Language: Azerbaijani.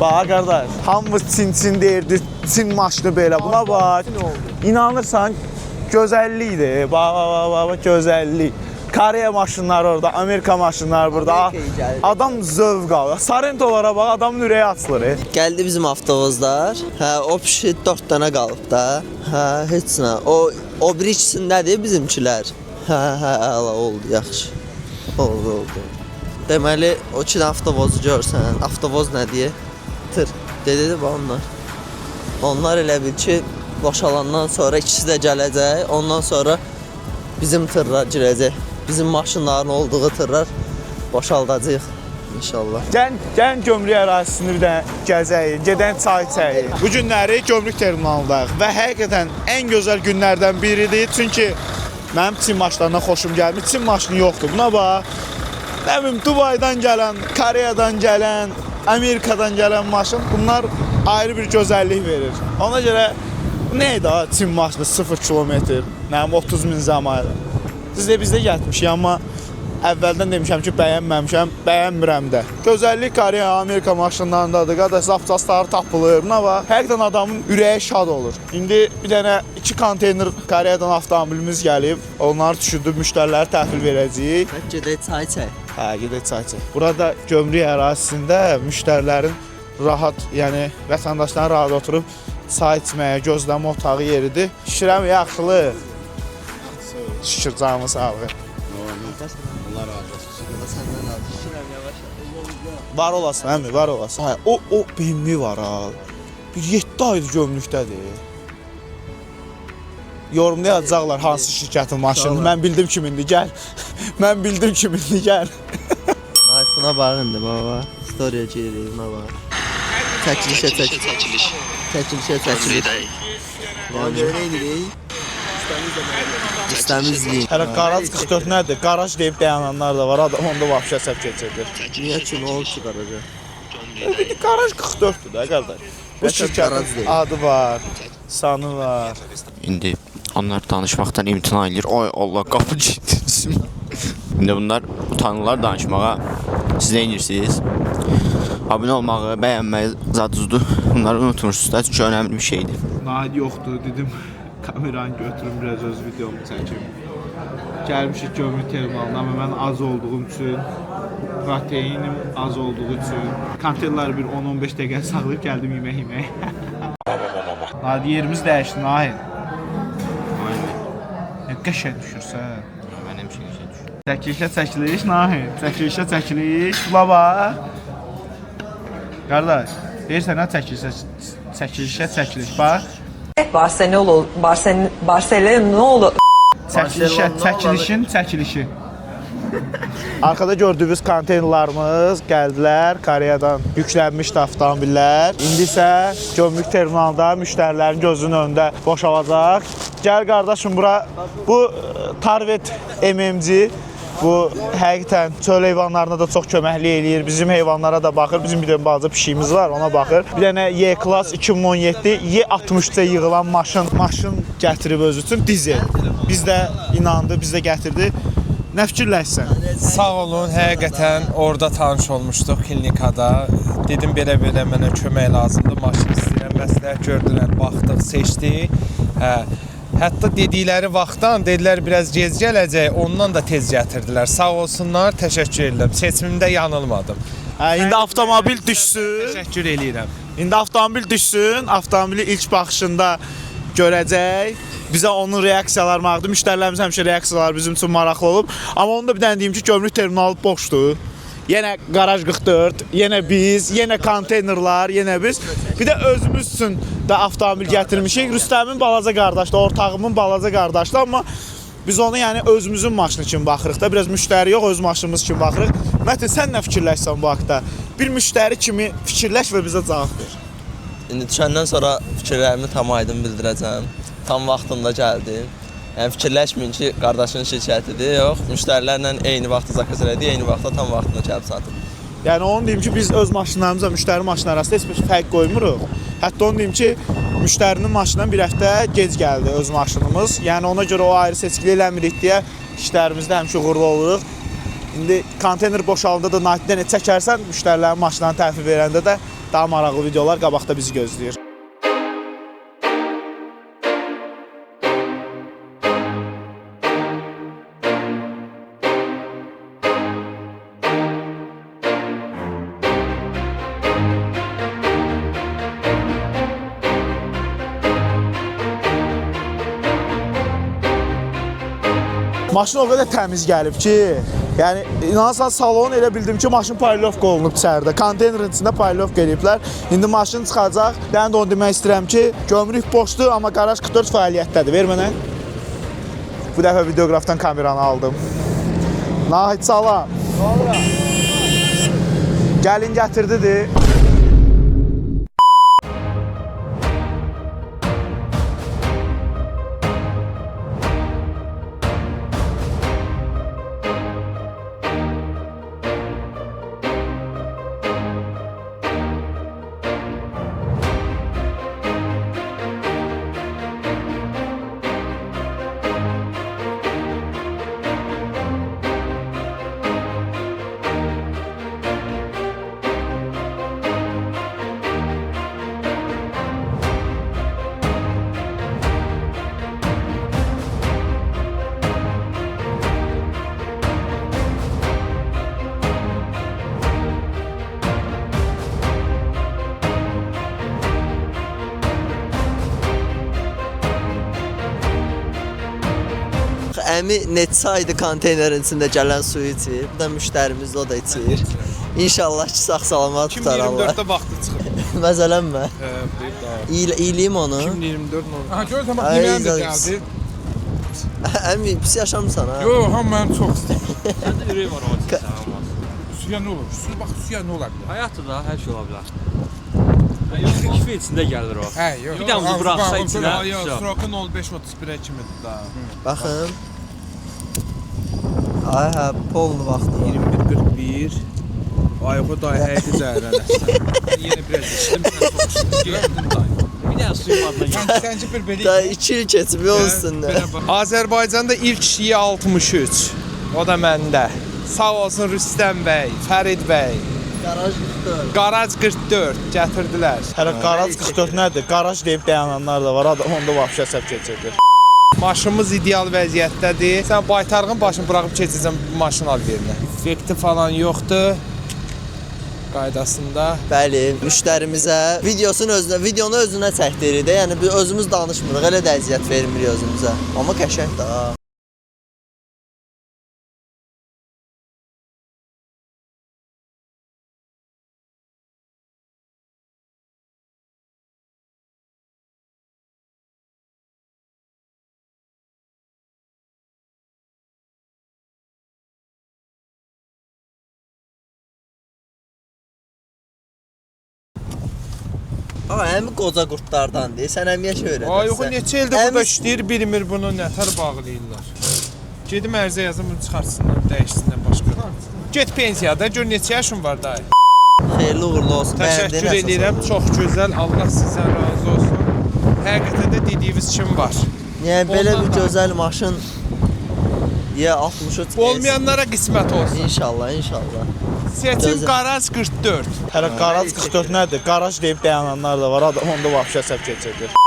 Bax qardaş, hamımız Çin deyirdi, Çin maşını belə. Buna bax, inanırsan gözəllikdir. Bax, gözəllik. Koreya maşınları orada, Amerika maşınları burada. Adam zövq alır. Sarentolara bax, adamın ürəyi açılır. Gəldi bizim avtovozlar. Hə, o pişi 4 dənə qalıb da. Hə, heç nə. O bir ikisindədir bizimkilər. Hə, oldu, yaxşı. Oldu. Deməli, o ki avtovozu görsən, avtovoz nə deyə? Tır. Dedi onlar. Onlar elə bil ki, boşalandan sonra ikisi də gələcək. Ondan sonra bizim tırlar girəcək. Bizim maşınların olduğu tırlar boşaldacağıq inşallah. Gəlin gömrük ərazisini bir dənə gəzəyik, gedən çay içəyik. Bu günləri gömrük terminalındayıq və həqiqətən ən gözəl günlərdən biridir. Çünki mənim Çin maşınlarından xoşum gəlmir. Çin maşını yoxdur. Buna bax. Nə bilim, Dubaydan gələn, Koreyadan gələn, Amerikadan gələn maşın, bunlar ayrı bir gözəllik verir. Ona görə neydi ha Çin maşını 0 kilometr, nəyim 30 min zamayla. Bizdə gəlmişik, amma əvvəldən demişəm ki, bəyənməmişəm, bəyənmirəm də. Gözəllik Koreya, Amerika maşınlarındadır, qardaş, zapçasları tapılır, buna bax. Həqiqdən adamın ürəyi şad olur. İndi bir dənə 2 konteyner Koreyadan avtomobilimiz gəlib, onları düşürdüb, müştəriləri təhvil verəcəyik. Gedək çay içək. Hə, gedək çay içək. Burada gömrük ərazisində müştərilərin rahat, yəni vətəndaşların rahat oturub çay içməyə, gözləmə otağı yeridir. Şirəm yaxşılıq. Şükür, canımı sağ olun. Allah razı olsun. Səndən razı. Şirəm yavaş. Var olasın, əmi, var olasın. Hə, o BMW var ha. Bir 7 aydır gömrükdədir. Yorumda yazacaqlar hansı şirkətin maşını. Mən bildim kimindir, gəl. Mən bildim kimindir, gəl. Ay, buna baxın baba. Storyaya giririk, buna bax. Çəkiliş. İstəmizlik. Hələ Qaraj 44 nədir? Qaraj deyib dayananlar da var, adam onda vahşə səb keçirdir. Niyə üçün olub ki, qaraca? Qaraj 44-dür da, qardaş. Bu şirkətin adı var, sanı var. İndi onlar danışmaqdan imtina edir. Ay Allah, qapı getirsin. İndi bunlar utanırlar danışmağa. Siz nə edirsiniz? Abunə olmağı, bəyənməyi zaduzdur. Bunları unutmursunuz da, çünki önəmli bir şeydir. Nahid yoxdur, dedim kameranı götürüm, biraz öz videomu çəkim. Gəlmişik gömrük terminalına, amma mən az olduğum üçün, proteinim az olduğu üçün, konteynerləri bir 10-15 dəqiqə sağlayıb gəldim yemək. Nahid, yerimiz dəyişdi, Nahid. Nə qəşəng düşürsən. Mənim şey düşür. Çəkilişə çəkiliş, Nahid. Çəkilişə çəkiliş, bula bax. Qardaş, deyirsən nə çəkilişə çəkiliş, bax. Barcelona Çəkilişin çəkilişi. Arkada gördüyünüz konteynerlarımız gəldilər, Koreyadan yüklənmişdi avtomobillər. İndi isə gömrük terminalında müştərilərin gözünün önündə boşalacaq. Gəl qardaşım bura, bu Tarvet MMC. Bu həqiqətən çöl heyvanlarına da çox köməklik eləyir. Bizim heyvanlara da baxır. Bizim bir dənə balaca pişiyimiz var, ona baxır. Bir dənə Y-Class 2017 Y63-də yığılan maşın gətirib özü üçün dizel. Biz də inandı, biz də gətirdi. Nə fikirləşsən? Sağ olun, həqiqətən orada tanış olmuşduq klinikada. Dedim belə mənə kömək lazımdır, maşın istəyirəm, məsləhət gördülər, baxdıq, seçdik. Hətta dedikləri vaxtdan dedilər biraz gec gələcək, ondan da tez gətirdilər. Sağ olsunlar, təşəkkür edirəm. Seçimimdə yanılmadım. İndi avtomobil düşsün. Təşəkkür edirəm. İndi avtomobil düşsün, avtomobili ilk baxışında görəcək. Bizə onun reaksiyaları maraqlıdır. Müştərilərimiz həmişə reaksiyalar bizim üçün maraqlı olub. Amma onu da bir dənə deyim ki, gömrük terminalı boşdur. Yenə Qaraj 44, yenə biz, yenə konteynerlar, yenə biz. Bir də özümüz üçün də avtomobil gətirmişik. Rüstəmin balaca qardaşdır, ortağımın balaca qardaşdır. Amma biz onu yəni özümüzün maşını kimi baxırıq da. Biraz müştəri yox, öz maşınımız kimi baxırıq. Mətin, sən nə fikirləşsən bu haqda? Bir müştəri kimi fikirləş və bizə cavab ver. İndi düşəndən sonra fikirlərimi tam aydın bildirəcəm. Tam vaxtında gəldim. Yəni fikirləşməyin ki, qardaşın şirkətidir, yox. Müştərilərlə eyni vaxtda zakaz elədik, eyni vaxtda tam vaxtında gəlib satıb. Yəni onu deyim ki, biz öz maşınlarımızla müştəri maşını arasında heç bir fərq qoymuruq. Hətta onu deyim ki, müştərinin maşından bir həftə gec gəldi öz maşınımız. Yəni ona görə o ayrı seçkilik eləmirik deyə işlərimizdə həmişə uğurlu oluruq. İndi konteyner boşalanda da nakdən çəkərsən, müştərilərin maşınlarını təhvil verəndə də daha maraqlı videolar qabaqda bizi gözləyir. Maşın o qədər təmiz gəlib ki, yəni inanırsan salon elə bildim ki, maşın paylovka olunub içəridə. Konteynerin içində paylovka eləyiblər. İndi maşın çıxacaq. Yəni də onu demək istəyirəm ki, gömrük boşdur, amma Garaj 44 fəaliyyətdədir. Ver mənə. Bu dəfə videoqrafdan kameranı aldım. Nahid salam. Gəlin gətirdidir. Əmi neçə aydır konteynerin içində gələn suyu içir. Bu da müştərimiz, o da içir. İnşallah ki, sağ-salamat tutar Allah. 2024-də vaxtı çıxır. Məzələnmə. Buyur da. İyiliyim onu. 2024 nə oldu? Ha, görürsən, bax, Ay, yeməğim də zəz. gəldi. Əmi, pis yaşamısan ha. Yox, ham mənim çox istəyir. Səndə ürək var o açıqsa. Suya nə olur? Bax, suya nə ola bilər? Həyatda hər şey ola bilər. Yox, kifə içində gəlir o. Hə, yox. Bir dənə bunu buraxsa içinə. Yox, Sroku 05-31-ə kimidir da. Baxın. Ay hə, polnu vaxtı. 21-41. Ayıqı dayı həyəti zəhərlənəsən. Yeni biraz içdim, sən soxuşdun. Getdim dayı. Bir dənə suyun adına gəl. Səncə bir belə Da 2 il keçib olsun da. Azərbaycanda ilk şiə 63. O da məndə. Sağ olsun Rüstəm bəy, Fərid bəy. Garaj 44. Garaj 44 gətirdilər. Hələ Garaj 44 nədir? Garaj deyib dayananlar da var. Adam onda vapşə səf keçirdir. Maşınımız ideal vəziyyətdədir. Sən baytarğın başını buraxıb keçəcəm maşın al yerinə. Effekti falan yoxdur. Qaydasında. Bəli, müştərimizə videonu özünə çəkdiririk də. Yəni biz özümüz danışmırıq, elə də əziyyət vermirik özümüzə. Amma qəşəng də ha. Ağa, əmi qoca qurtlardandır. Sən əmiyə öyrədərsən. Ay, yox, neçə ildir burada işləyir, bilmir bunu nətər bağlayırlar. Gedim ərzə yazım, bunu çıxartsınlar, dəyişsinlər başqa. Get pensiyada, gör neçə yaşın var dayı. Xeyirli uğurlu olsun. Təşəkkür edirəm, çox gözəl. Allah sizdən razı olsun. Həqiqətən də dediyiniz kim var? Yəni belə bir gözəl maşın ya 63 Olmayanlara qismət olsun. İnşallah, inşallah. Seçim Garaj 44. Hələ Garaj 44 nədir? Garaj deyib dayananlar da var. Adam onda vapşə səf keçirdir.